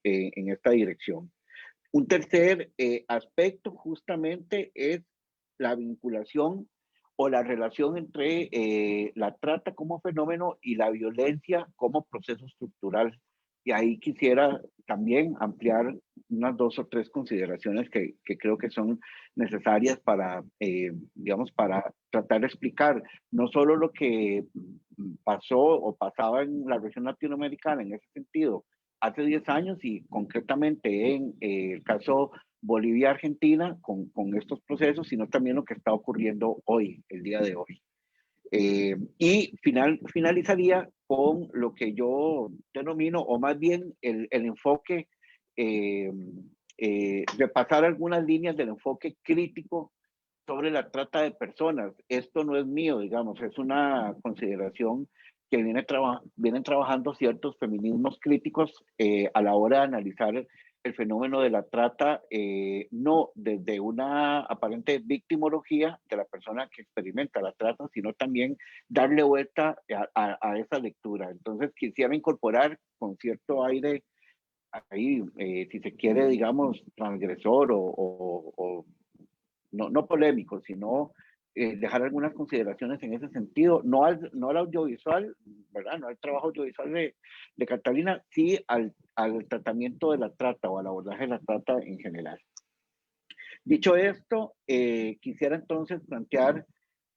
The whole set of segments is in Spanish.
en esta dirección. Un tercer aspecto justamente es la vinculación o la relación entre la trata como fenómeno y la violencia como proceso estructural. Y ahí quisiera también ampliar unas dos o tres consideraciones que creo que son necesarias para, digamos, para tratar de explicar no solo lo que pasó o pasaba en la región latinoamericana en ese sentido hace 10 años y concretamente en el caso Bolivia-Argentina con estos procesos, sino también lo que está ocurriendo hoy, el día de hoy. Finalizaría con lo que yo denomino, o más bien el enfoque, eh, repasar algunas líneas del enfoque crítico sobre la trata de personas. Esto no es mío, digamos, es una consideración que vienen trabajando ciertos feminismos críticos a la hora de analizar el fenómeno de la trata, no desde una aparente victimología de la persona que experimenta la trata, sino también darle vuelta a esa lectura. Entonces quisiera incorporar con cierto aire ahí, si se quiere, digamos, transgresor o no polémico, sino dejar algunas consideraciones en ese sentido, no al audiovisual, ¿verdad? No al trabajo audiovisual de Catalina, sí al tratamiento de la trata o al abordaje de la trata en general. Dicho esto, quisiera entonces plantear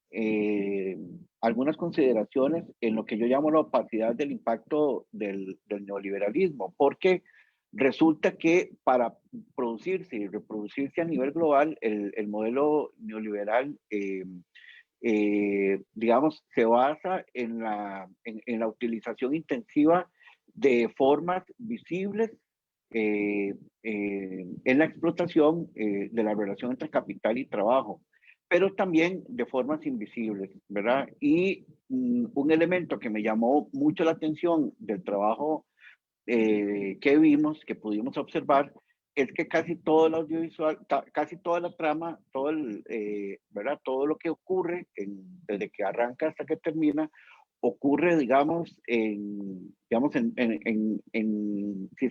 eh, algunas consideraciones en lo que yo llamo la opacidad del impacto del neoliberalismo, porque resulta que para producirse y reproducirse a nivel global, el modelo neoliberal, digamos, se basa en la utilización intensiva de formas visibles en la explotación de la relación entre capital y trabajo, pero también de formas invisibles, ¿verdad? Y un elemento que me llamó mucho la atención del trabajo que vimos, que pudimos observar, es que casi todo el audiovisual, casi toda la trama, ¿verdad? Todo lo que ocurre desde que arranca hasta que termina, ocurre, digamos, si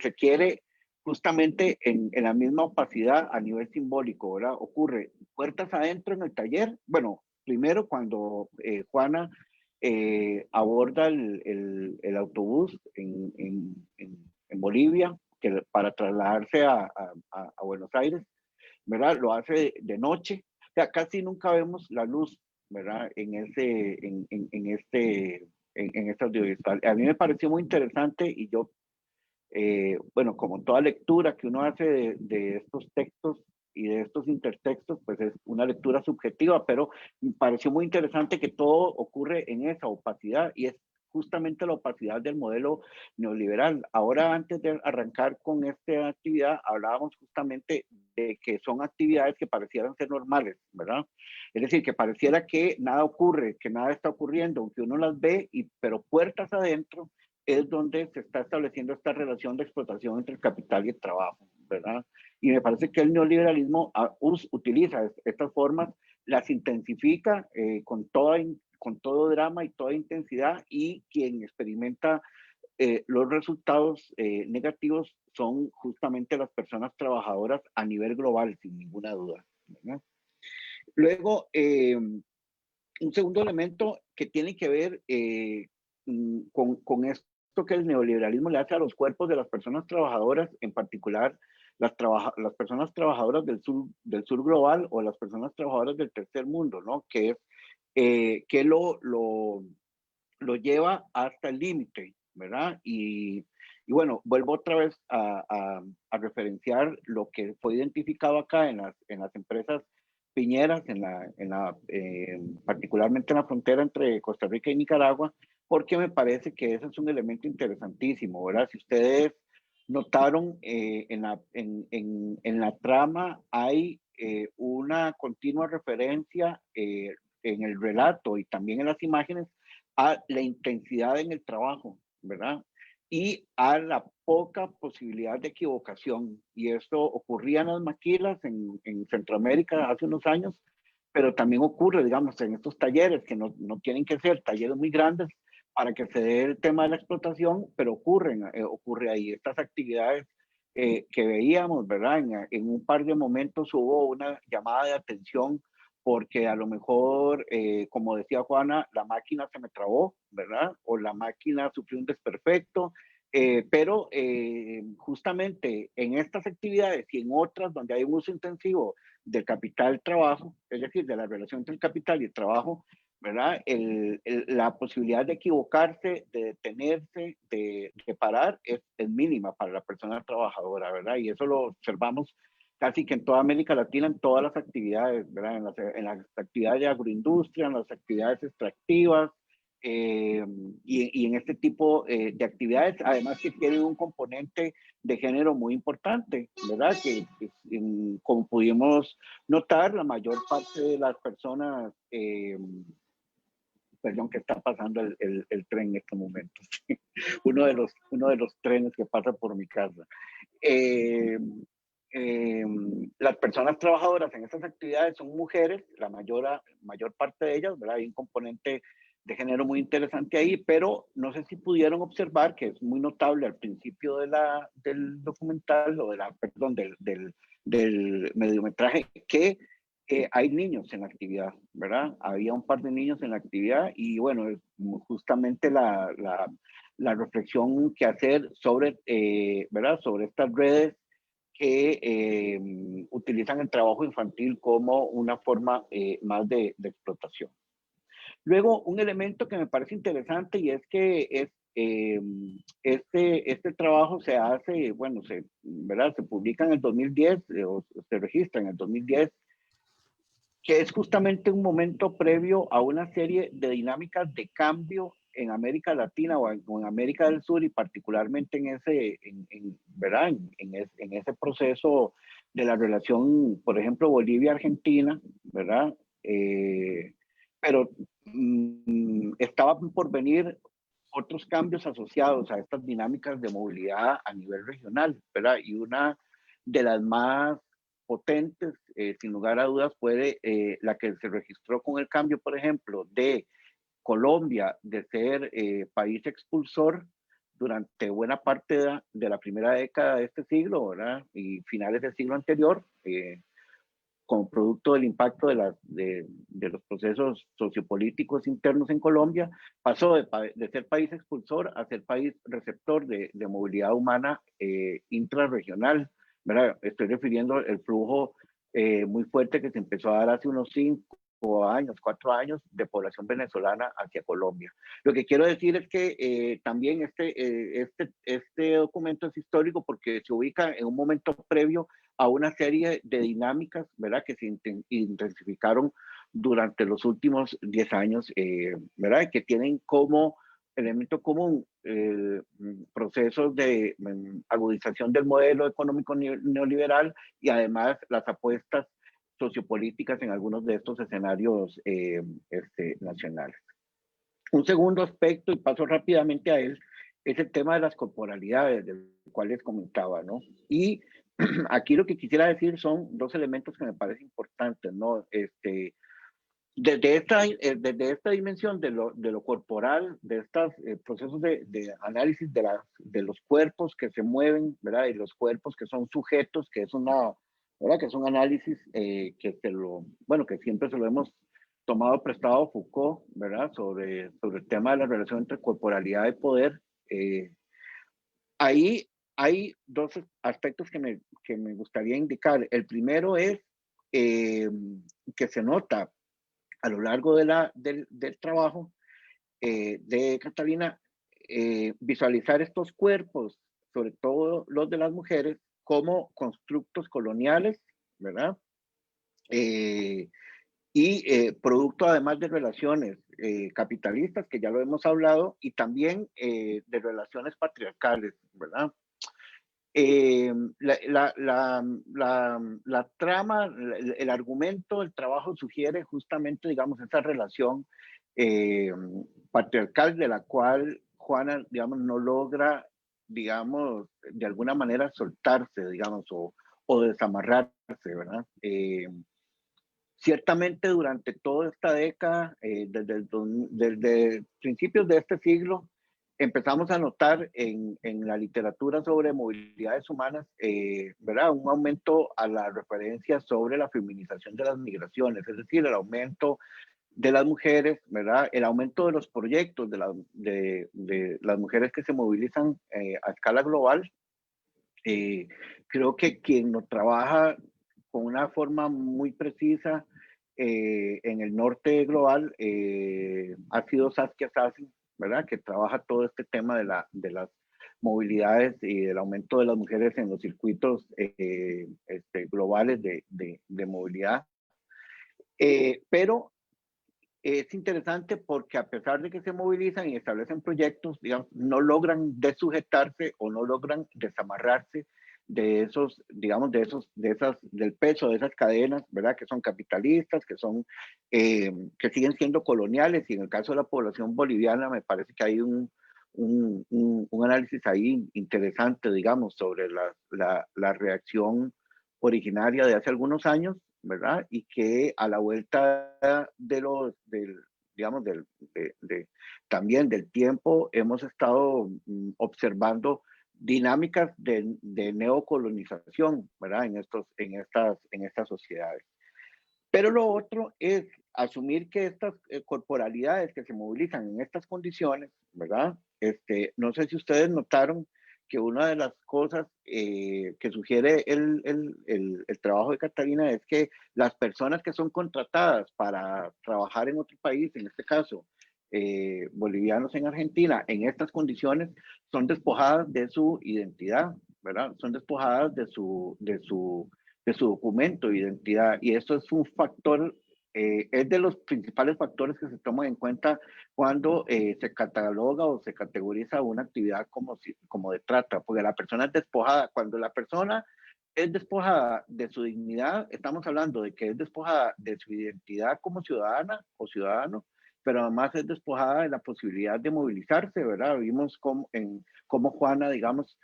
se quiere, justamente en la misma opacidad a nivel simbólico, ¿verdad? Ocurre puertas adentro en el taller. Bueno, primero cuando Juana aborda el autobús en Bolivia para trasladarse a Buenos Aires, ¿verdad? Lo hace de noche. O sea, casi nunca vemos la luz, ¿verdad? En este audiovisual. A mí me pareció muy interesante y yo bueno, como toda lectura que uno hace de estos textos y de estos intertextos, pues es una lectura subjetiva, pero me pareció muy interesante que todo ocurre en esa opacidad y es justamente la opacidad del modelo neoliberal. Ahora, antes de arrancar con esta actividad, hablábamos justamente de que son actividades que parecieran ser normales, ¿verdad? Es decir, que pareciera que nada ocurre, que nada está ocurriendo, aunque uno las ve, pero puertas adentro es donde se está estableciendo esta relación de explotación entre el capital y el trabajo, ¿verdad? Y me parece que el neoliberalismo utiliza estas formas, las intensifica con todo drama y toda intensidad, y quien experimenta los resultados negativos son justamente las personas trabajadoras a nivel global, sin ninguna duda, ¿verdad? Luego, un segundo elemento que tiene que ver con esto que el neoliberalismo le hace a los cuerpos de las personas trabajadoras, en particular las personas trabajadoras del sur global o las personas trabajadoras del tercer mundo, ¿no? Que es que lo lleva hasta el límite, ¿verdad? Y bueno, vuelvo otra vez a referenciar lo que fue identificado acá en las empresas piñeras, particularmente en la frontera entre Costa Rica y Nicaragua, porque me parece que ese es un elemento interesantísimo, ¿verdad? Si ustedes notaron, en la trama hay una continua referencia en el relato y también en las imágenes a la intensidad en el trabajo, ¿verdad? Y a la poca posibilidad de equivocación. Y esto ocurría en las maquilas en Centroamérica hace unos años, pero también ocurre, digamos, en estos talleres que no tienen que ser talleres muy grandes para que se dé el tema de la explotación, pero ocurre ahí estas actividades que veíamos, ¿verdad? En un par de momentos hubo una llamada de atención porque a lo mejor, como decía Juana, la máquina se me trabó, ¿verdad? O la máquina sufrió un desperfecto, pero justamente en estas actividades y en otras donde hay un uso intensivo del capital trabajo, es decir, de la relación entre el capital y el trabajo, ¿verdad? La posibilidad de equivocarse, de detenerse, de parar es mínima para la persona trabajadora, ¿verdad? Y eso lo observamos casi que en toda América Latina, en todas las actividades, ¿verdad? En las actividades de agroindustria, en las actividades extractivas, y en este tipo de actividades, además que tiene un componente de género muy importante, ¿verdad? Como pudimos notar, la mayor parte de las personas, perdón, que está pasando el tren en estos momentos, uno de los trenes que pasa por mi casa. Eh, eh, las personas trabajadoras en estas actividades son mujeres, la mayor parte de ellas, ¿verdad? Hay un componente de género muy interesante ahí, pero no sé si pudieron observar, que es muy notable al principio del documental, o perdón, del mediometraje, que hay niños en la actividad, ¿verdad? Había un par de niños en la actividad y bueno, justamente la reflexión que hacer sobre, ¿verdad? Sobre estas redes que utilizan el trabajo infantil como una forma más de explotación. Luego, un elemento que me parece interesante y es que este trabajo se hace, bueno, ¿verdad? Se publica en el 2010, o se registra en el 2010, que es justamente un momento previo a una serie de dinámicas de cambio en América Latina o en América del Sur, y particularmente ¿verdad? En ese proceso de la relación, por ejemplo, Bolivia-Argentina, ¿verdad? Pero estaban por venir otros cambios asociados a estas dinámicas de movilidad a nivel regional, ¿verdad? Y una de las más potentes, sin lugar a dudas, fue la que se registró con el cambio, por ejemplo, de Colombia de ser país expulsor durante buena parte de la primera década de este siglo, ¿verdad? Y finales del siglo anterior, como producto del impacto de los procesos sociopolíticos internos en Colombia, pasó de ser país expulsor a ser país receptor de movilidad humana intrarregional, ¿verdad? Estoy refiriendo al flujo muy fuerte que se empezó a dar hace unos 5 años, 4 años, de población venezolana hacia Colombia. Lo que quiero decir es que también este documento es histórico porque se ubica en un momento previo a una serie de dinámicas, ¿verdad? Que se intensificaron durante los últimos 10 años, ¿verdad? Que tienen como elemento común procesos de agudización del modelo económico neoliberal, y además las apuestas sociopolíticas en algunos de estos escenarios nacionales. Un segundo aspecto, y paso rápidamente a él, es el tema de las corporalidades, del cual les comentaba, ¿no? Y aquí lo que quisiera decir son dos elementos que me parecen importantes, ¿no? Desde esta dimensión de lo corporal, de estos procesos de análisis de los cuerpos que se mueven, ¿verdad? Y los cuerpos que son sujetos, que es ¿verdad? Que es un análisis que siempre se lo hemos tomado prestado a Foucault, ¿verdad? Sobre el tema de la relación entre corporalidad y poder. Ahí hay dos aspectos que me gustaría indicar. El primero es que se nota a lo largo del trabajo de Catalina, visualizar estos cuerpos, sobre todo los de las mujeres, como constructos coloniales, ¿verdad? Y producto además de relaciones capitalistas, que ya lo hemos hablado, y también de relaciones patriarcales, ¿verdad? La trama, el argumento, el trabajo sugiere justamente, digamos, esa relación eh, patriarcal de la cual Juana, digamos, no logra, digamos, de alguna manera soltarse, digamos, o desamarrarse, ¿verdad? Ciertamente durante toda esta década, desde principios de este siglo, empezamos a notar en la literatura sobre movilidades humanas, ¿verdad? Un aumento a la referencia sobre la feminización de las migraciones, es decir, el aumento de las mujeres, ¿verdad? El aumento de los proyectos de las mujeres que se movilizan a escala global. Creo que quien lo trabaja con una forma muy precisa en el norte global ha sido Saskia Sassen, ¿verdad? Que trabaja todo este tema de las movilidades y del aumento de las mujeres en los circuitos globales de movilidad. Pero es interesante porque a pesar de que se movilizan y establecen proyectos, digamos, no logran desujetarse o no logran desamarrarse de esos, digamos, del peso de esas cadenas, ¿verdad? Que son capitalistas, que siguen siendo coloniales, y en el caso de la población boliviana me parece que hay un análisis ahí interesante, digamos, sobre la reacción originaria de hace algunos años, ¿verdad? Y que a la vuelta digamos, también del tiempo hemos estado observando dinámicas de neocolonización, ¿verdad? En estas sociedades. Pero lo otro es asumir que estas corporalidades que se movilizan en estas condiciones, ¿verdad? No sé si ustedes notaron que una de las cosas que sugiere el trabajo de Catalina es que las personas que son contratadas para trabajar en otro país, en este caso bolivianos en Argentina, en estas condiciones, son despojadas de su identidad, ¿verdad? Son despojadas de su documento de identidad, y esto es un factor, es de los principales factores que se toman en cuenta cuando se cataloga o se categoriza una actividad como de trata, porque la persona es despojada. Cuando la persona es despojada de su dignidad, estamos hablando de que es despojada de su identidad como ciudadana o ciudadano, pero además es despojada de la posibilidad de movilizarse, ¿verdad? Vimos cómo Juana, digamos,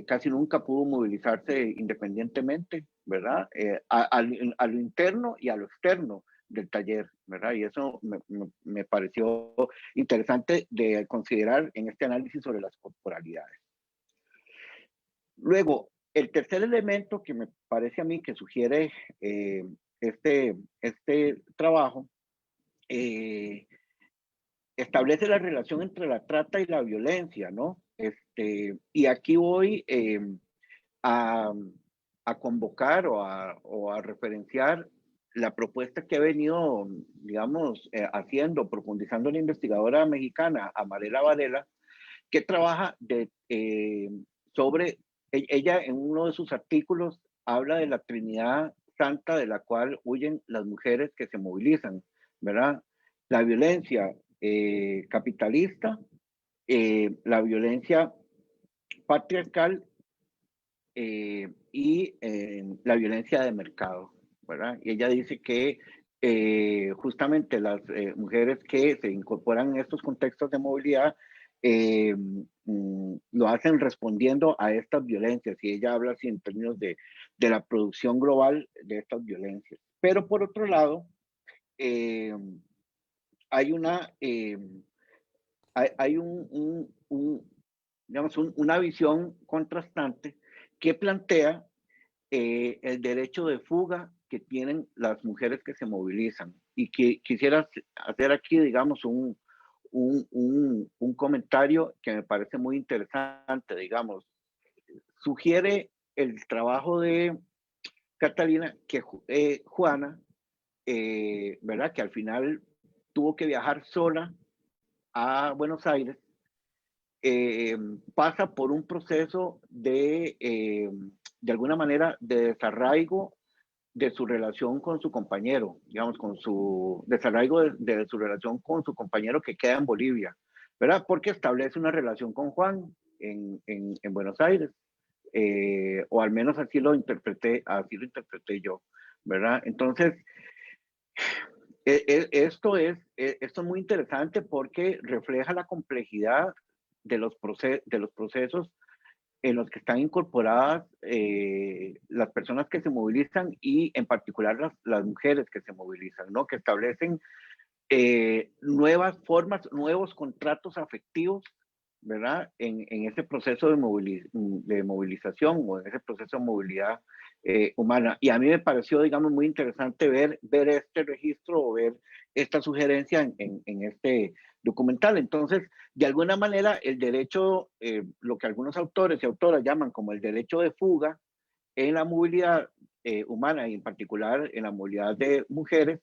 casi nunca pudo movilizarse independientemente, ¿verdad? A lo interno y a lo externo del taller, ¿verdad? Y eso me pareció interesante de considerar en este análisis sobre las corporalidades. Luego, el tercer elemento que me parece a mí que sugiere este trabajo establece la relación entre la trata y la violencia, ¿no? Y aquí voy a, a convocar o a referenciar la propuesta que ha venido, digamos, haciendo, profundizando la investigadora mexicana Amarela Varela, que trabaja sobre, ella en uno de sus artículos habla de la Trinidad Santa de la cual huyen las mujeres que se movilizan, ¿verdad? La violencia capitalista, la violencia patriarcal y la violencia de mercado, ¿verdad? Y ella dice que justamente las mujeres que se incorporan en estos contextos de movilidad lo hacen respondiendo a estas violencias, y ella habla así en términos de la producción global de estas violencias. Pero por otro lado, hay una visión contrastante que plantea el derecho de fuga que tienen las mujeres que se movilizan. Y que quisiera hacer aquí, digamos, un comentario que me parece muy interesante, digamos. Sugiere el trabajo de Catalina que Juana, ¿verdad? Que al final tuvo que viajar sola a Buenos Aires, pasa por un proceso de alguna manera, de desarraigo de su relación con su compañero, digamos, con su desarraigo de su relación con su compañero que queda en Bolivia, ¿verdad? Porque establece una relación con Juan en Buenos Aires, o al menos así lo interpreté yo, ¿verdad? Entonces, esto es muy interesante porque refleja la complejidad de los procesos en los que están incorporadas las personas que se movilizan, y en particular las mujeres que se movilizan, ¿no? Que establecen nuevas formas, nuevos contratos afectivos ¿verdad? En ese proceso de movilización o en ese proceso de movilidad humana. Y a mí me pareció, digamos, muy interesante ver este registro o ver esta sugerencia en este documental. Entonces, de alguna manera, el derecho, lo que algunos autores y autoras llaman como el derecho de fuga en la movilidad humana y en particular en la movilidad de mujeres,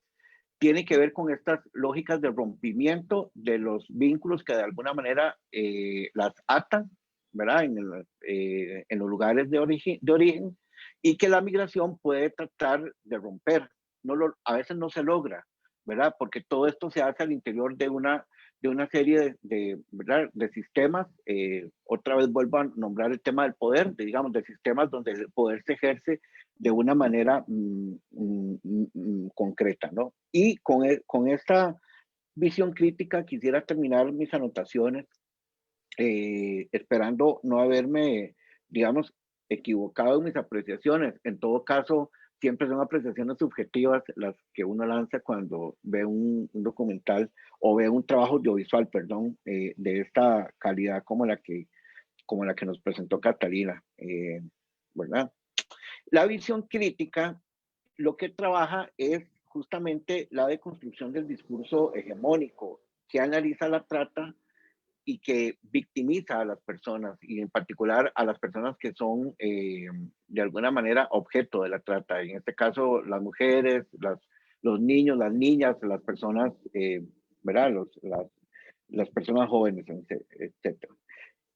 tiene que ver con estas lógicas de rompimiento de los vínculos que de alguna manera las atan, ¿verdad? En los lugares de origen y que la migración puede tratar de romper. A veces no se logra, ¿verdad? Porque todo esto se hace al interior de una serie ¿verdad? De sistemas. Otra vez vuelvo a nombrar el tema del poder, digamos, de sistemas donde el poder se ejerce de una manera concreta, ¿no? Y con esta visión crítica quisiera terminar mis anotaciones, esperando no haberme, digamos, equivocado en mis apreciaciones. En todo caso, siempre son apreciaciones subjetivas las que uno lanza cuando ve un documental o ve un trabajo audiovisual, perdón, de esta calidad como la que nos presentó Catalina, ¿verdad? La visión crítica lo que trabaja es justamente la deconstrucción del discurso hegemónico que analiza la trata y que victimiza a las personas y en particular a las personas que son de alguna manera objeto de la trata. En este caso, las mujeres, los niños, las niñas, las personas, ¿verdad? Las personas jóvenes, etc.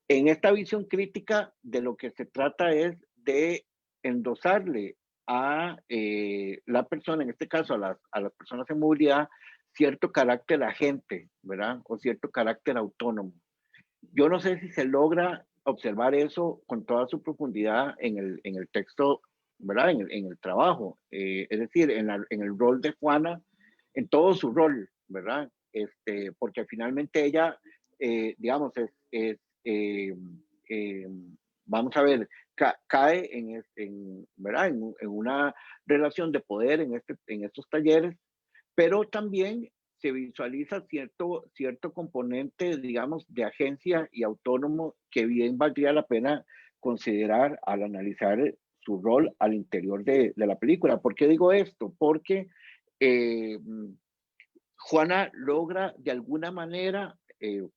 En esta visión crítica de lo que se trata es de endosarle a la persona, en este caso a las personas en movilidad, cierto carácter agente, ¿verdad? O cierto carácter autónomo. Yo no sé si se logra observar eso con toda su profundidad en el texto, ¿verdad? En el trabajo. Es decir, en el rol de Juana, en todo su rol, ¿verdad? Porque finalmente ella, digamos, eh, eh, vamos a ver, cae ¿verdad? En una relación de poder en estos talleres, pero también se visualiza cierto componente, digamos, de agencia y autónomo que bien valdría la pena considerar al analizar su rol al interior de la película. ¿Por qué digo esto? Porque eh, Juana logra de alguna manera,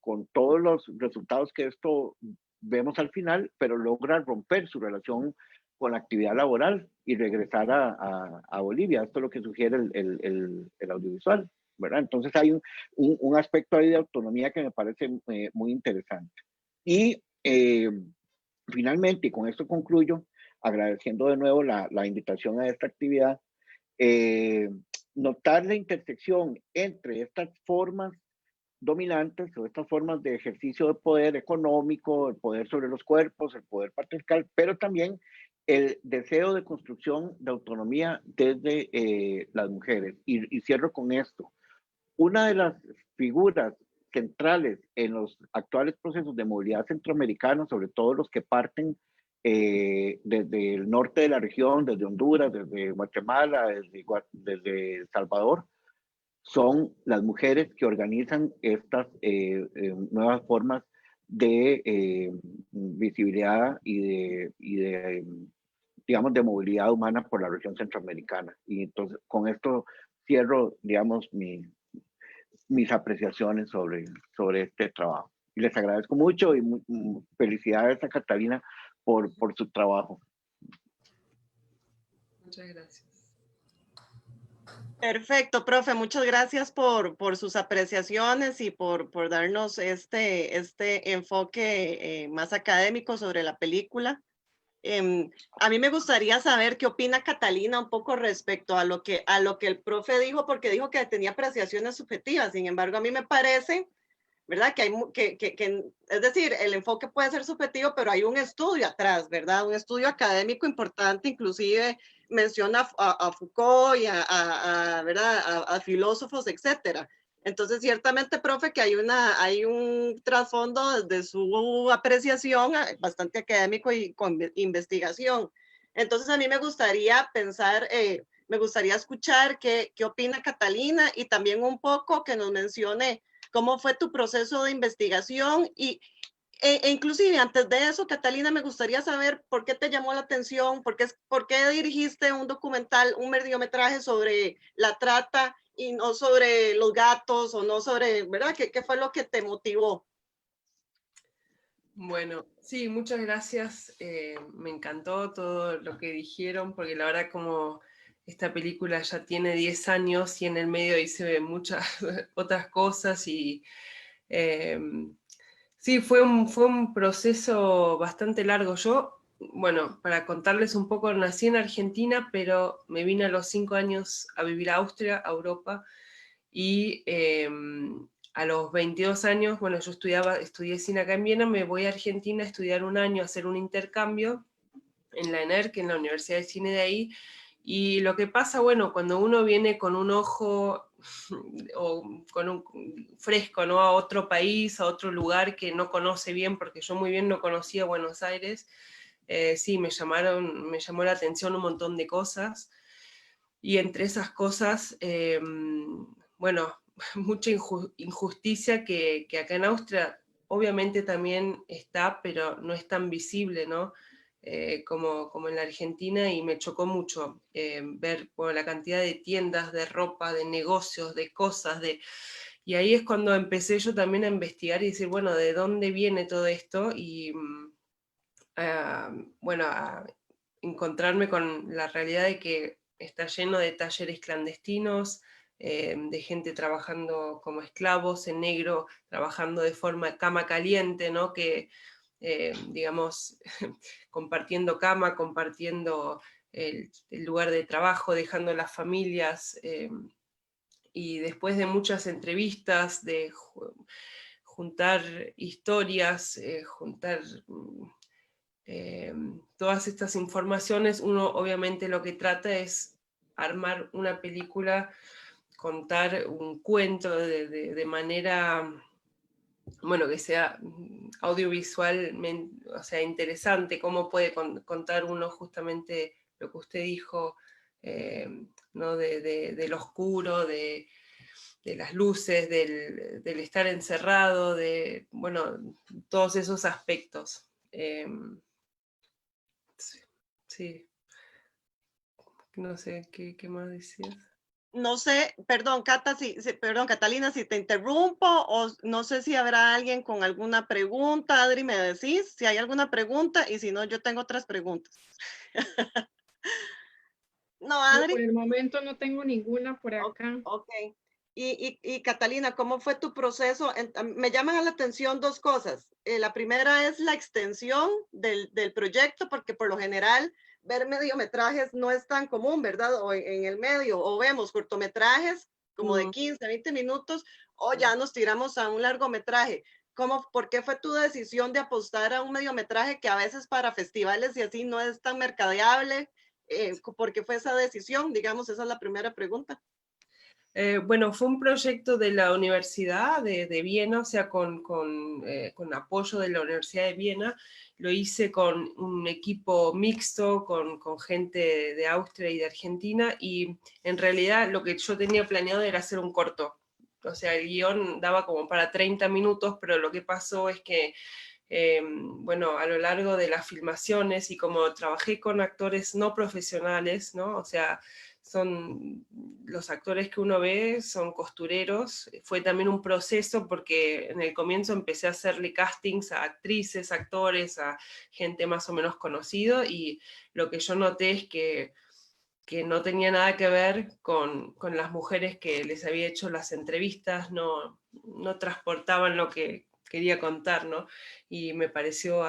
con todos los resultados que esto vemos al final, pero logra romper su relación con la actividad laboral y regresar a Bolivia. Esto es lo que sugiere el audiovisual, ¿verdad? Entonces hay un aspecto ahí de autonomía que me parece muy interesante. Y finalmente, y con esto concluyo, agradeciendo de nuevo la invitación a esta actividad, eh, notar la intersección entre estas formas dominantes o estas formas de ejercicio de poder económico, el poder sobre los cuerpos, el poder patriarcal, pero también el deseo de construcción de autonomía desde las mujeres. Y cierro con esto. Una de las figuras centrales en los actuales procesos de movilidad centroamericanos, sobre todo los que parten desde el norte de la región, desde Honduras, desde Guatemala, desde El Salvador, son las mujeres que organizan estas nuevas formas de visibilidad y digamos, de movilidad humana por la región centroamericana. Y entonces, con esto cierro, digamos, mis apreciaciones sobre este trabajo. Y les agradezco mucho y felicidades a Catalina por su trabajo. Muchas gracias. Perfecto, profe, muchas gracias por sus apreciaciones y por darnos este enfoque más académico sobre la película. A mí me gustaría saber qué opina Catalina un poco respecto a lo que el profe dijo, porque dijo que tenía apreciaciones subjetivas. Sin embargo, a mí me parece, ¿verdad? Es decir, el enfoque puede ser subjetivo, pero hay un estudio atrás, ¿verdad? Un estudio académico importante, inclusive menciona a Foucault y ¿verdad? A filósofos, etcétera. Entonces, ciertamente, profe, que hay un trasfondo de su apreciación bastante académico y con investigación. Entonces, a mí me gustaría pensar, me gustaría escuchar qué opina Catalina y también un poco que nos mencione cómo fue tu proceso de investigación y inclusive antes de eso, Catalina, me gustaría saber por qué te llamó la atención, por qué dirigiste un documental, un mediometraje sobre la trata y no sobre los gatos o no sobre, ¿verdad? ¿Qué fue lo que te motivó? Bueno, sí, muchas gracias. Me encantó todo lo que dijeron, porque la verdad como esta película ya tiene 10 años y en el medio hice muchas otras cosas y sí, fue un proceso bastante largo. Yo, bueno, para contarles un poco, nací en Argentina, pero me vine a los 5 años a vivir a Austria, a Europa, y a los 22 años, bueno, yo estudié cine acá en Viena, me voy a Argentina a estudiar un año, a hacer un intercambio en la ENERC, en la Universidad de Cine de ahí, y lo que pasa, bueno, cuando uno viene con un ojo o con un fresco, ¿no? A otro país, a otro lugar que no conoce bien, porque yo muy bien no conocía Buenos Aires, sí, me llamó la atención un montón de cosas, y entre esas cosas, bueno, mucha injusticia que acá en Austria obviamente también está, pero no es tan visible, ¿no? Como en la Argentina, y me chocó mucho ver bueno, la cantidad de tiendas, de ropa, de negocios, de cosas, y ahí es cuando empecé yo también a investigar y decir, bueno, ¿de dónde viene todo esto? Y bueno, a encontrarme con la realidad de que está lleno de talleres clandestinos, de gente trabajando como esclavos en negro, trabajando de forma cama caliente, ¿no? Que, digamos, compartiendo cama, compartiendo el lugar de trabajo, dejando las familias, y después de muchas entrevistas, de juntar historias, juntar todas estas informaciones, uno obviamente lo que trata es armar una película, contar un cuento de manera, bueno, que sea audiovisualmente, o sea, interesante, cómo puede contar uno justamente lo que usted dijo, ¿no? Del oscuro, de las luces, del estar encerrado, de, bueno, todos esos aspectos. Sí, sí. No sé, ¿qué más decías? No sé, perdón, perdón, Catalina, si te interrumpo, o no sé si habrá alguien con alguna pregunta. Adri, me decís si hay alguna pregunta, y si no, yo tengo otras preguntas. No, No, por Adri. el momento no tengo ninguna por acá. Ok. Y Catalina, ¿cómo fue tu proceso? Me llaman a la atención dos cosas. La primera es la extensión del proyecto, porque por lo general ver mediometrajes no es tan común, ¿verdad? O en el medio, o vemos cortometrajes como de 15, 20 minutos, o ya nos tiramos a un largometraje. ¿Por qué fue tu decisión de apostar a un mediometraje que a veces para festivales y así no es tan mercadeable? ¿Por qué fue esa decisión? Digamos, esa es la primera pregunta. Bueno, fue un proyecto de la Universidad de Viena, o sea, con apoyo de la Universidad de Viena. Lo hice con un equipo mixto, con gente de Austria y de Argentina, y en realidad lo que yo tenía planeado era hacer un corto. O sea, el guión daba como para 30 minutos, pero lo que pasó es que bueno, a lo largo de las filmaciones y como trabajé con actores no profesionales, ¿no? O sea, son los actores que uno ve, son costureros. Fue también un proceso porque en el comienzo empecé a hacerle castings a actrices, actores, a gente más o menos conocido, y lo que yo noté es que no tenía nada que ver con las mujeres que les había hecho las entrevistas, no transportaban lo que quería contar, ¿no? Y me pareció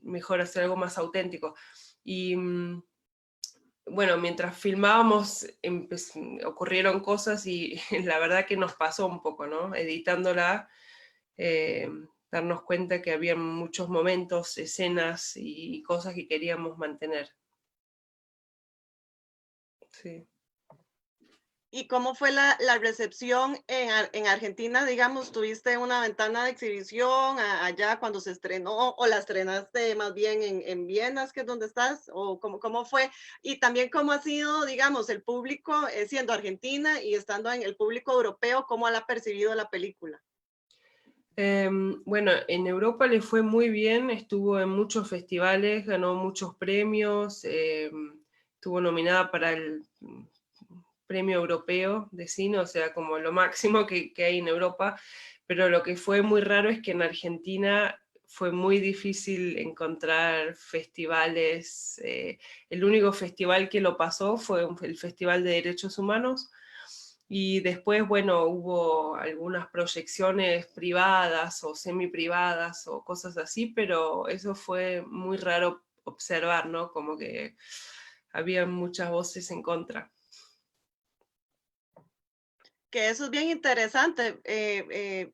mejor hacer algo más auténtico. Y bueno, mientras filmábamos ocurrieron cosas y la verdad que nos pasó un poco, ¿no? Editándola, darnos cuenta que había muchos momentos, escenas y cosas que queríamos mantener. Sí. ¿Y cómo fue la recepción en Argentina? Digamos, ¿tuviste una ventana de exhibición allá cuando se estrenó, o la estrenaste más bien en Viena, que es donde estás? ¿O cómo fue? Y también cómo ha sido, digamos, el público, siendo Argentina y estando en el público europeo, ¿cómo la ha percibido la película? Bueno, en Europa le fue muy bien, estuvo en muchos festivales, ganó muchos premios, estuvo nominada para el Premio Europeo de Cine, o sea, como lo máximo que hay en Europa, pero lo que fue muy raro es que en Argentina fue muy difícil encontrar festivales. El único festival que lo pasó fue el Festival de Derechos Humanos, y después, bueno, hubo algunas proyecciones privadas o semi-privadas o cosas así, pero eso fue muy raro observar, ¿no? Como que había muchas voces en contra. Que eso es bien interesante.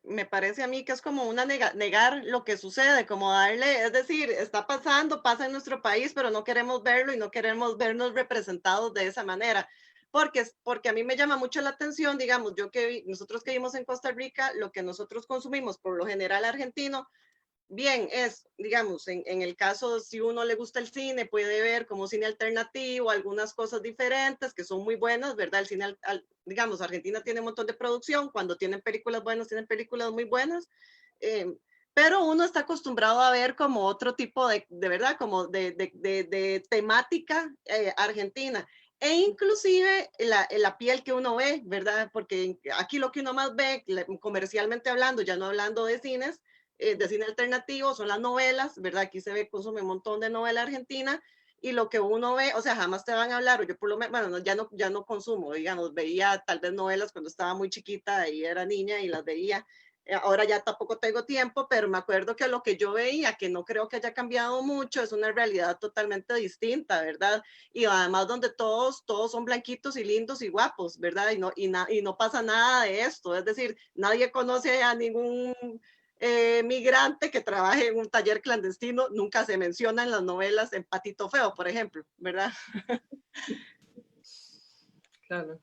Me parece a mí que es como una negar lo que sucede, como darle, es decir, está pasando, pasa en nuestro país, pero no queremos verlo y no queremos vernos representados de esa manera. Porque a mí me llama mucho la atención, digamos, nosotros que vivimos en Costa Rica, lo que nosotros consumimos, por lo general argentino, bien, es, digamos, en el caso, si uno le gusta el cine, puede ver como cine alternativo, algunas cosas diferentes que son muy buenas, ¿verdad? El cine, digamos, Argentina tiene un montón de producción, cuando tienen películas buenas, tienen películas muy buenas, eh, pero uno está acostumbrado a ver como otro tipo de verdad, como de temática argentina. E inclusive la piel que uno ve, ¿verdad? Porque aquí lo que uno más ve, comercialmente hablando, ya no hablando de cines, de cine alternativo, son las novelas, ¿verdad? Aquí se ve, consume un montón de novela argentina, y lo que uno ve, o sea, jamás te van a hablar, o yo por lo menos, bueno, ya no consumo, digamos, veía tal vez novelas cuando estaba muy chiquita y era niña y las veía. Ahora ya tampoco tengo tiempo, pero me acuerdo que lo que yo veía, que no creo que haya cambiado mucho, es una realidad totalmente distinta, ¿verdad? Y además donde todos son blanquitos y lindos y guapos, ¿verdad? Y no pasa nada de esto, es decir, nadie conoce a ningún migrante que trabaje en un taller clandestino, nunca se menciona en las novelas en Patito Feo, por ejemplo, ¿verdad? Claro.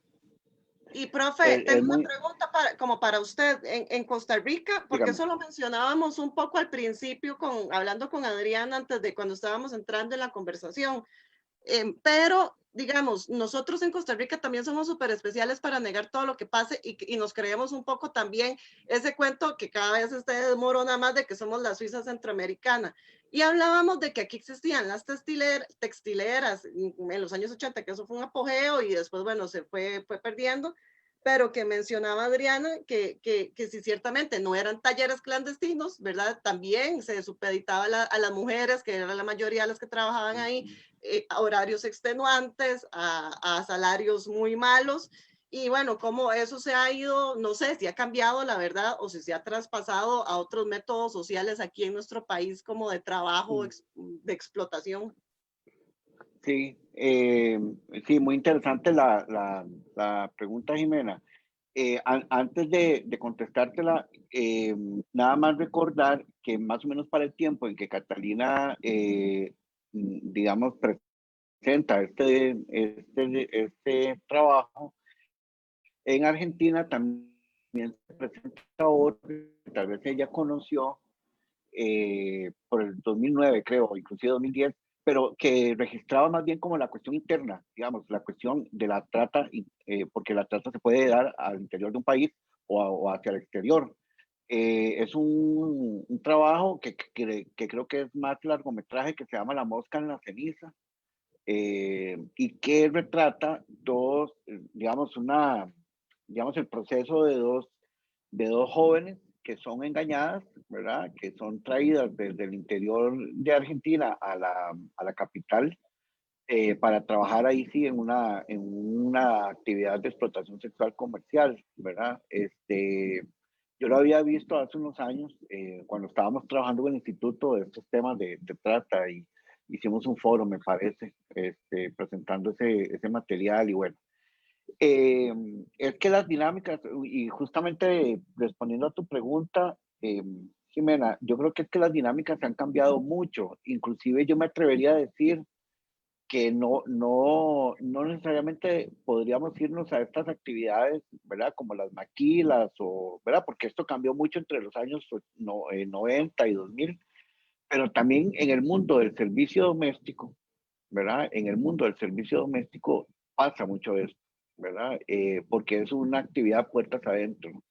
Y profe, Es tengo una muy, pregunta como para usted. En Costa Rica, porque dígame. eso lo mencionábamos un poco al principio, hablando con Adrián antes de cuando estábamos entrando en la conversación. Pero, digamos, nosotros en Costa Rica también somos súper especiales para negar todo lo que pase, y nos creemos un poco también ese cuento que cada vez se desmorona más de que somos la Suiza centroamericana. Y hablábamos de que aquí existían las textileras en los años 80, que eso fue un apogeo y después, bueno, fue perdiendo, pero que mencionaba Adriana que sí, ciertamente no eran talleres clandestinos, ¿verdad? También se supeditaba a las mujeres, que eran la mayoría de las que trabajaban ahí, a horarios extenuantes, a salarios muy malos. Y bueno, cómo eso se ha ido, no sé si ha cambiado la verdad o si se ha traspasado a otros métodos sociales aquí en nuestro país como de trabajo, de explotación. Sí, sí, muy interesante la pregunta, Jimena. Antes de contestártela, nada más recordar que más o menos para el tiempo en que Catalina, digamos, presenta este trabajo, en Argentina también se presenta otro, que tal vez ella conoció por el 2009, creo, inclusive 2010, pero que registraba más bien como la cuestión interna, digamos, la cuestión de la trata, porque la trata se puede dar al interior de un país o hacia el exterior. Es un trabajo que creo que es más largometraje, que se llama La mosca en la ceniza, y que retrata digamos, el proceso de dos jóvenes que son engañadas, ¿verdad? Que son traídas desde el interior de Argentina a la capital, para trabajar ahí sí en una actividad de explotación sexual comercial, ¿verdad? Yo lo había visto hace unos años, cuando estábamos trabajando en el instituto de estos temas de trata, y hicimos un foro, me parece, presentando ese material. Y bueno, es que las dinámicas, y justamente respondiendo a tu pregunta, Jimena, yo creo que es que las dinámicas han cambiado mucho. Inclusive yo me atrevería a decir que no necesariamente podríamos irnos a estas actividades, ¿verdad? Como las maquilas, ¿verdad? Porque esto cambió mucho entre los años 90 y 2000, pero también en el mundo del servicio doméstico, ¿verdad? En el mundo del servicio doméstico pasa mucho esto, ¿verdad? Porque es una actividad puertas adentro.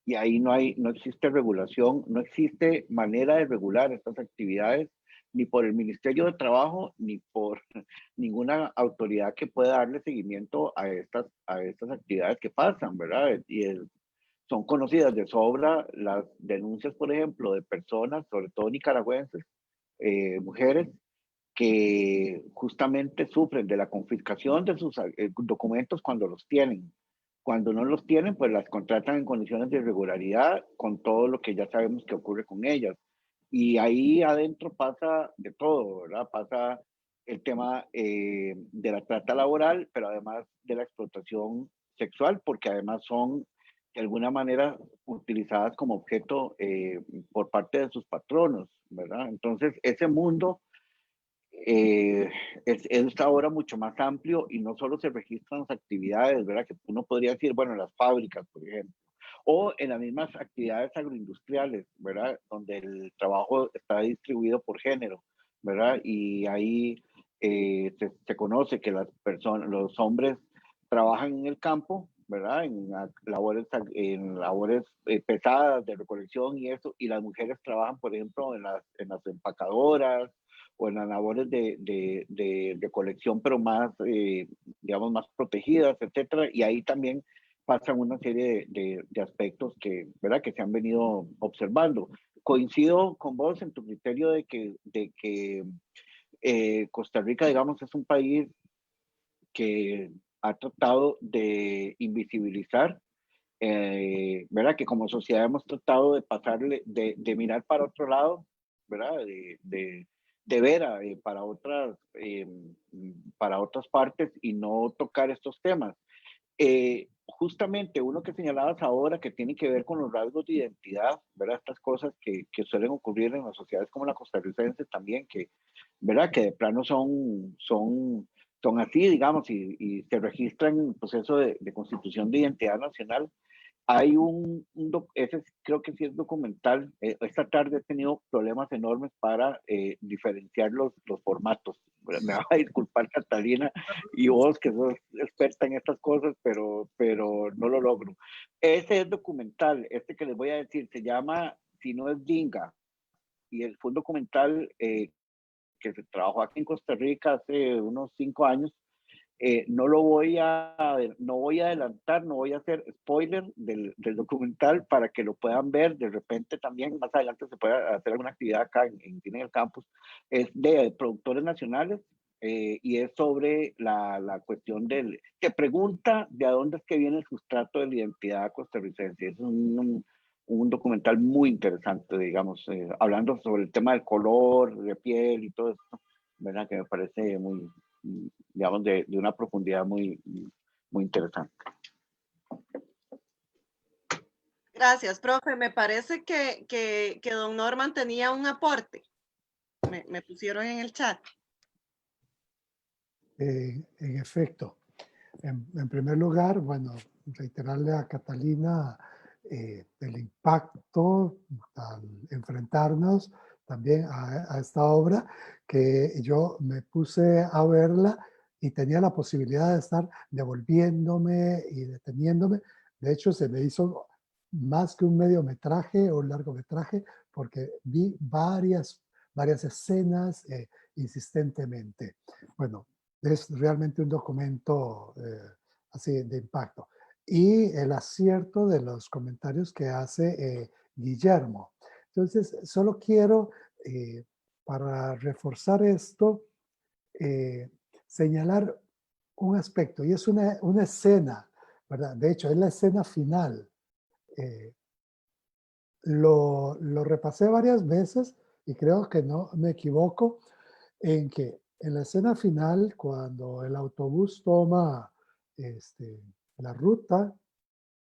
y ahí no existe regulación, no existe manera de regular estas actividades, ni por el Ministerio de Trabajo, ni por ninguna autoridad que pueda darle seguimiento a estas actividades que pasan, ¿verdad? Son conocidas de sobra las denuncias, por ejemplo, de personas, sobre todo nicaragüenses, mujeres, que justamente sufren de la confiscación de sus documentos cuando los tienen. Cuando no los tienen, pues las contratan en condiciones de irregularidad con todo lo que ya sabemos que ocurre con ellas. Y ahí adentro pasa de todo, ¿verdad? Pasa el tema de la trata laboral, pero además de la explotación sexual, porque además son de alguna manera utilizadas como objeto por parte de sus patronos, ¿verdad? Entonces, ese mundo es ahora mucho más amplio y no solo se registran las actividades, ¿verdad? Que uno podría decir, bueno, en las fábricas, por ejemplo, o en las mismas actividades agroindustriales, ¿verdad? Donde el trabajo está distribuido por género, ¿verdad? Y ahí se conoce que las personas, los hombres trabajan en el campo, ¿verdad? En labores pesadas de recolección y eso, y las mujeres trabajan, por ejemplo, en las empacadoras, o en las labores de recolección, pero más, digamos, más protegidas, etcétera. Y ahí también pasan una serie de aspectos que, ¿verdad? Que se han venido observando. Coincido con vos en tu criterio de que Costa Rica, digamos, es un país que ha tratado de invisibilizar, ¿verdad? Que como sociedad hemos tratado de pasarle, de mirar para otro lado, ¿verdad? De ver para otras partes y no tocar estos temas. Justamente uno que señalabas ahora que tiene que ver con los rasgos de identidad, ¿verdad? Estas cosas que suelen ocurrir en las sociedades como la costarricense también, que, ¿verdad? Que de plano son así, digamos, y se registran en el proceso de constitución de identidad nacional. Hay ese creo que sí es documental. Esta tarde he tenido problemas enormes para diferenciar los formatos. Me va a disculpar Catalina y vos que sos experta en estas cosas, pero no lo logro. Ese es documental, este que les voy a decir, se llama Si no es Dinga, y fue un documental que se trabajó aquí en Costa Rica hace unos 5 años. No voy a adelantar, no voy a hacer spoiler del documental para que lo puedan ver. De repente también más adelante se puede hacer alguna actividad acá en el campus. Es de productores nacionales y es sobre la cuestión que pregunta de a dónde es que viene el sustrato de la identidad costarricense. Es un documental muy interesante, digamos, hablando sobre el tema del color de piel y todo eso, ¿verdad? Que me parece muy, digamos, de una profundidad muy interesante. Gracias, profe. Me parece que don Norman tenía un aporte. Me pusieron en el chat. En efecto. En primer lugar, bueno, reiterarle a Catalina el impacto al enfrentarnos también a esta obra, que yo me puse a verla y tenía la posibilidad de estar devolviéndome y deteniéndome. De hecho, se me hizo más que un mediometraje o un largometraje porque vi varias escenas insistentemente. Bueno, es realmente un documento así de impacto. Y el acierto de los comentarios que hace Guillermo. Entonces, solo quiero, para reforzar esto, señalar un aspecto, y es una escena, ¿verdad? De hecho, es la escena final. Lo repasé varias veces y creo que no me equivoco en que en la escena final, cuando el autobús toma la ruta,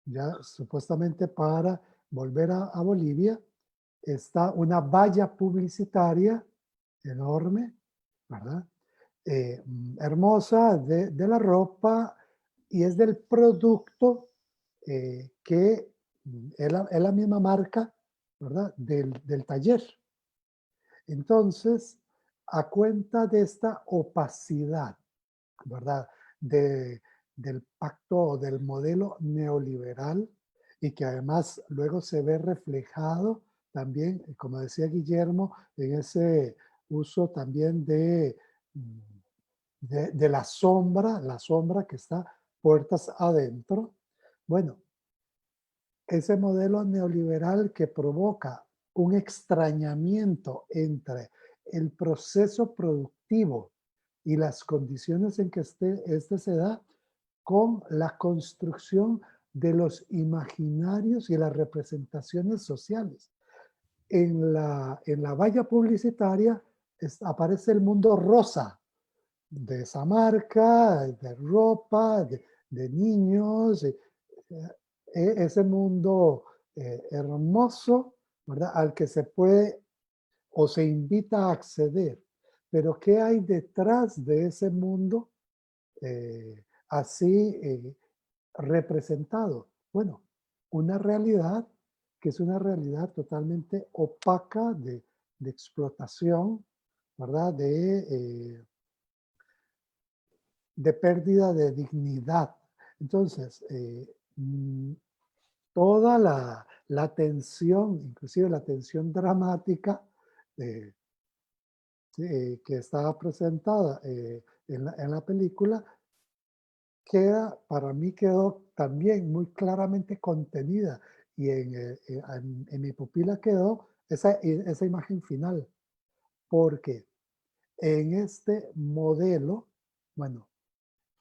ya supuestamente para volver a Bolivia, está una valla publicitaria enorme, ¿verdad? Hermosa de la ropa y es del producto que es la misma marca, ¿verdad? Del taller. Entonces, a cuenta de esta opacidad, ¿verdad? Del pacto o del modelo neoliberal y que además luego se ve reflejado también, como decía Guillermo, en ese uso también de la sombra que está puertas adentro. Bueno, ese modelo neoliberal que provoca un extrañamiento entre el proceso productivo y las condiciones en que este se da con la construcción de los imaginarios y las representaciones sociales. En la valla publicitaria aparece el mundo rosa de esa marca, de ropa, de niños, ese mundo hermoso, ¿verdad? Al que se puede o se invita a acceder. Pero ¿qué hay detrás de ese mundo así representado? Bueno, una realidad que es una realidad totalmente opaca de explotación, ¿verdad? De pérdida de dignidad. Entonces, toda la tensión, inclusive la tensión dramática que estaba presentada en la película, para mí quedó también muy claramente contenida y en mi pupila quedó esa imagen final, porque en este modelo, bueno,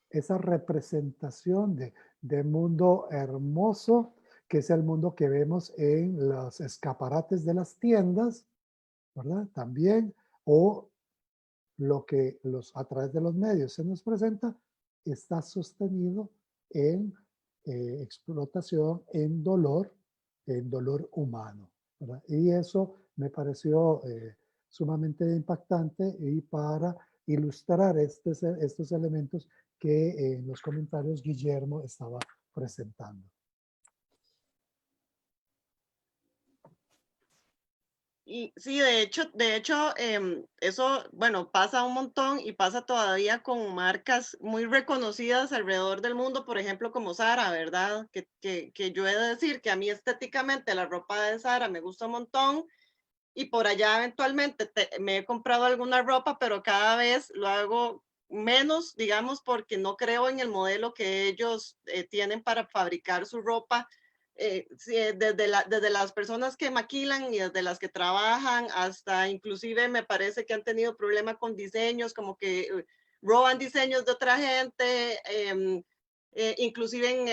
esa representación de mundo hermoso, que es el mundo que vemos en los escaparates de las tiendas, ¿verdad? También, o lo que a través de los medios se nos presenta, está sostenido en explotación, en dolor humano, ¿verdad? Y eso me pareció sumamente impactante y para ilustrar estos elementos que en los comentarios Guillermo estaba presentando. Y sí, de hecho, eso, bueno, pasa un montón y pasa todavía con marcas muy reconocidas alrededor del mundo, por ejemplo, como Zara, ¿verdad? Que yo he de decir que a mí estéticamente la ropa de Zara me gusta un montón y por allá eventualmente me he comprado alguna ropa, pero cada vez lo hago menos, digamos, porque no creo en el modelo que ellos tienen para fabricar su ropa. Sí, desde las personas que maquilan y desde las que trabajan hasta inclusive me parece que han tenido problemas con diseños, como que roban diseños de otra gente, inclusive en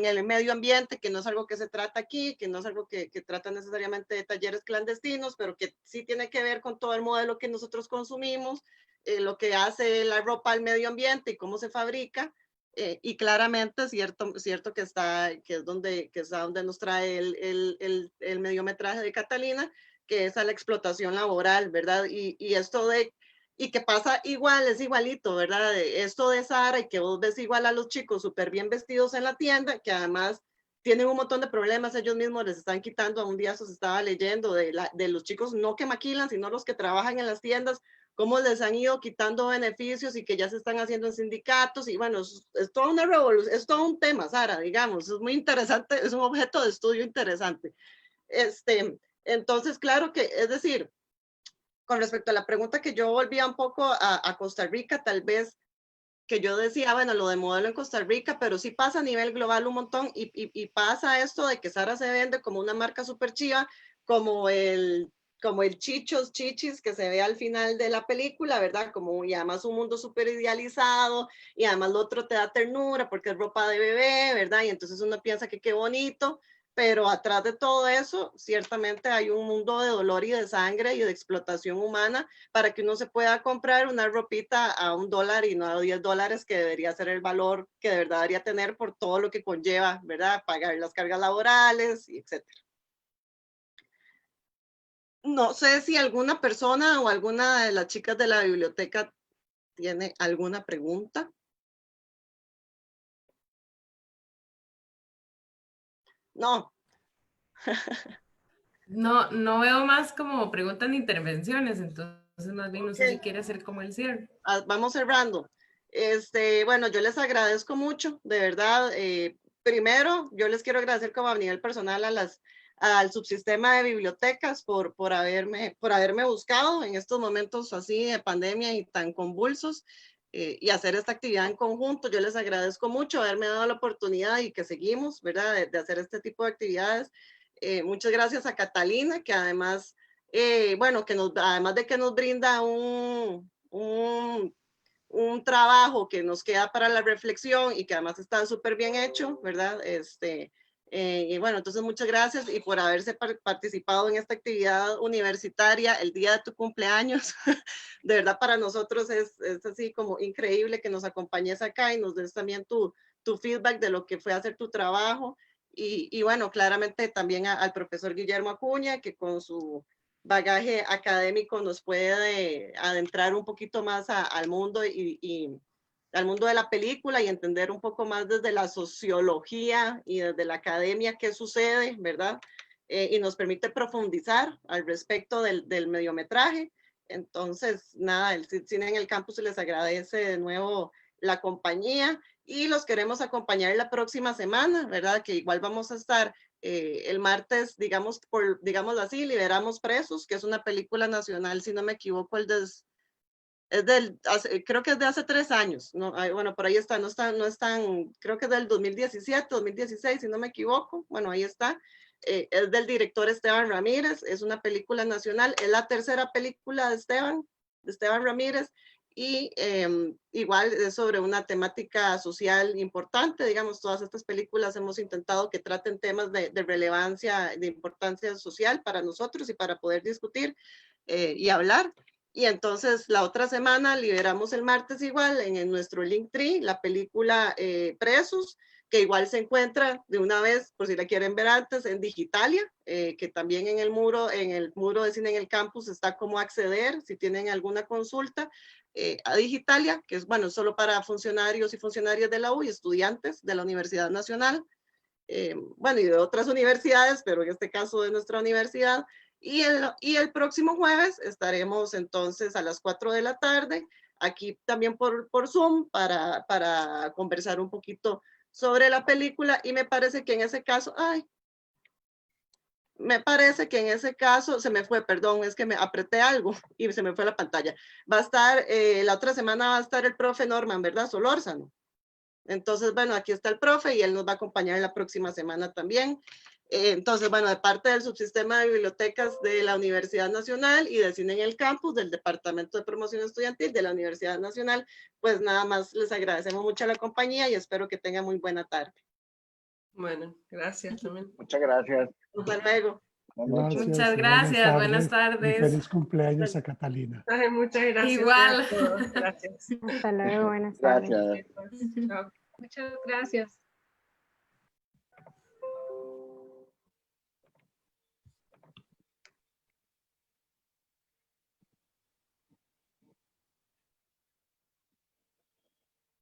el medio ambiente, que no es algo que se trata aquí, que no es algo que trata necesariamente de talleres clandestinos, pero que sí tiene que ver con todo el modelo que nosotros consumimos, lo que hace la ropa al medio ambiente y cómo se fabrica. Y claramente cierto que es donde nos trae el mediometraje de Catalina, que es a la explotación laboral, ¿verdad? Y esto y que pasa igual, es igualito, ¿verdad? Esto de Zara y que vos ves igual a los chicos súper bien vestidos en la tienda, que además tienen un montón de problemas, ellos mismos les están quitando, un día se estaba leyendo de los chicos no que maquilan, sino los que trabajan en las tiendas, cómo les han ido quitando beneficios y que ya se están haciendo en sindicatos y bueno, es toda una revolución, es todo un tema, Sara, digamos, es muy interesante, es un objeto de estudio interesante. Entonces, claro que, es decir, con respecto a la pregunta que yo volvía un poco a Costa Rica, tal vez que yo decía, bueno, lo de modelo en Costa Rica, pero sí pasa a nivel global un montón y pasa esto de que Zara se vende como una marca súper chiva, como el chichis que se ve al final de la película, ¿verdad? Como y además un mundo súper idealizado y además lo otro te da ternura porque es ropa de bebé, ¿verdad? Y entonces uno piensa que qué bonito, pero atrás de todo eso, ciertamente hay un mundo de dolor y de sangre y de explotación humana para que uno se pueda comprar una ropita a $1 y no a $10, que debería ser el valor que de verdad debería tener por todo lo que conlleva, ¿verdad? Pagar las cargas laborales, etc. No sé si alguna persona o alguna de las chicas de la biblioteca tiene alguna pregunta. No. No veo más como preguntas ni intervenciones, entonces más bien no sé si quiere hacer como el cierre. Vamos cerrando. Bueno, yo les agradezco mucho, de verdad, primero, yo les quiero agradecer como a nivel personal al subsistema de bibliotecas por haberme buscado en estos momentos así de pandemia y tan convulsos, y hacer esta actividad en conjunto. Yo les agradezco mucho haberme dado la oportunidad y que seguimos, ¿verdad?, de hacer este tipo de actividades. Muchas gracias a Catalina, que además, bueno, además de que nos brinda un trabajo que nos queda para la reflexión y que además está súper bien hecho, ¿verdad? Y bueno, entonces muchas gracias y por haberse participado en esta actividad universitaria el día de tu cumpleaños. De verdad para nosotros es así como increíble que nos acompañes acá y nos des también tu feedback de lo que fue hacer tu trabajo. Y bueno, claramente también al profesor Guillermo Acuña, que con su bagaje académico nos puede adentrar un poquito más al mundo y al mundo de la película y entender un poco más desde la sociología y desde la academia qué sucede, ¿verdad? Y nos permite profundizar al respecto del mediometraje. Entonces, nada, el Cine en el Campus les agradece de nuevo la compañía y los queremos acompañar la próxima semana, ¿verdad? Que igual vamos a estar el martes, digámoslo así, Liberamos Presos, que es una película nacional, si no me equivoco, creo que es de hace 3 años, ¿no? Bueno, por ahí está, no es tan, creo que es del 2017, 2016, si no me equivoco, bueno, ahí está. Es del director Esteban Ramírez, es una película nacional, es la tercera película de Esteban Ramírez, y igual es sobre una temática social importante. Digamos, todas estas películas hemos intentado que traten temas de relevancia, de importancia social para nosotros y para poder discutir y hablar. Y entonces la otra semana liberamos el martes igual en nuestro Linktree la película Presos, que igual se encuentra de una vez, por si la quieren ver antes, en Digitalia, que también en el muro de Cine en el Campus está cómo acceder, si tienen alguna consulta, a Digitalia, que es, bueno, solo para funcionarios y funcionarias de la U y estudiantes de la Universidad Nacional, bueno, y de otras universidades, pero en este caso de nuestra universidad. Y el próximo jueves estaremos entonces a las 4 de la tarde, aquí también por Zoom, para conversar un poquito sobre la película. Y me parece que en ese caso, se me fue, perdón, es que me apreté algo y se me fue la pantalla. Va a estar, la otra semana va a estar el profe Norman, ¿verdad? Solórzano. Entonces, bueno, aquí está el profe y él nos va a acompañar la próxima semana también. Entonces, bueno, de parte del subsistema de bibliotecas de la Universidad Nacional y de Cine en el Campus, del Departamento de Promoción Estudiantil de la Universidad Nacional, pues nada más les agradecemos mucho la compañía y espero que tengan muy buena tarde. Bueno, gracias también. Muchas gracias. Hasta luego. Buenas noches. Muchas gracias, buenas tardes. Y feliz cumpleaños a Catalina. Ay, muchas gracias. Igual. A todos. Gracias. Hasta luego, buenas tardes. Gracias. Chao. Muchas gracias.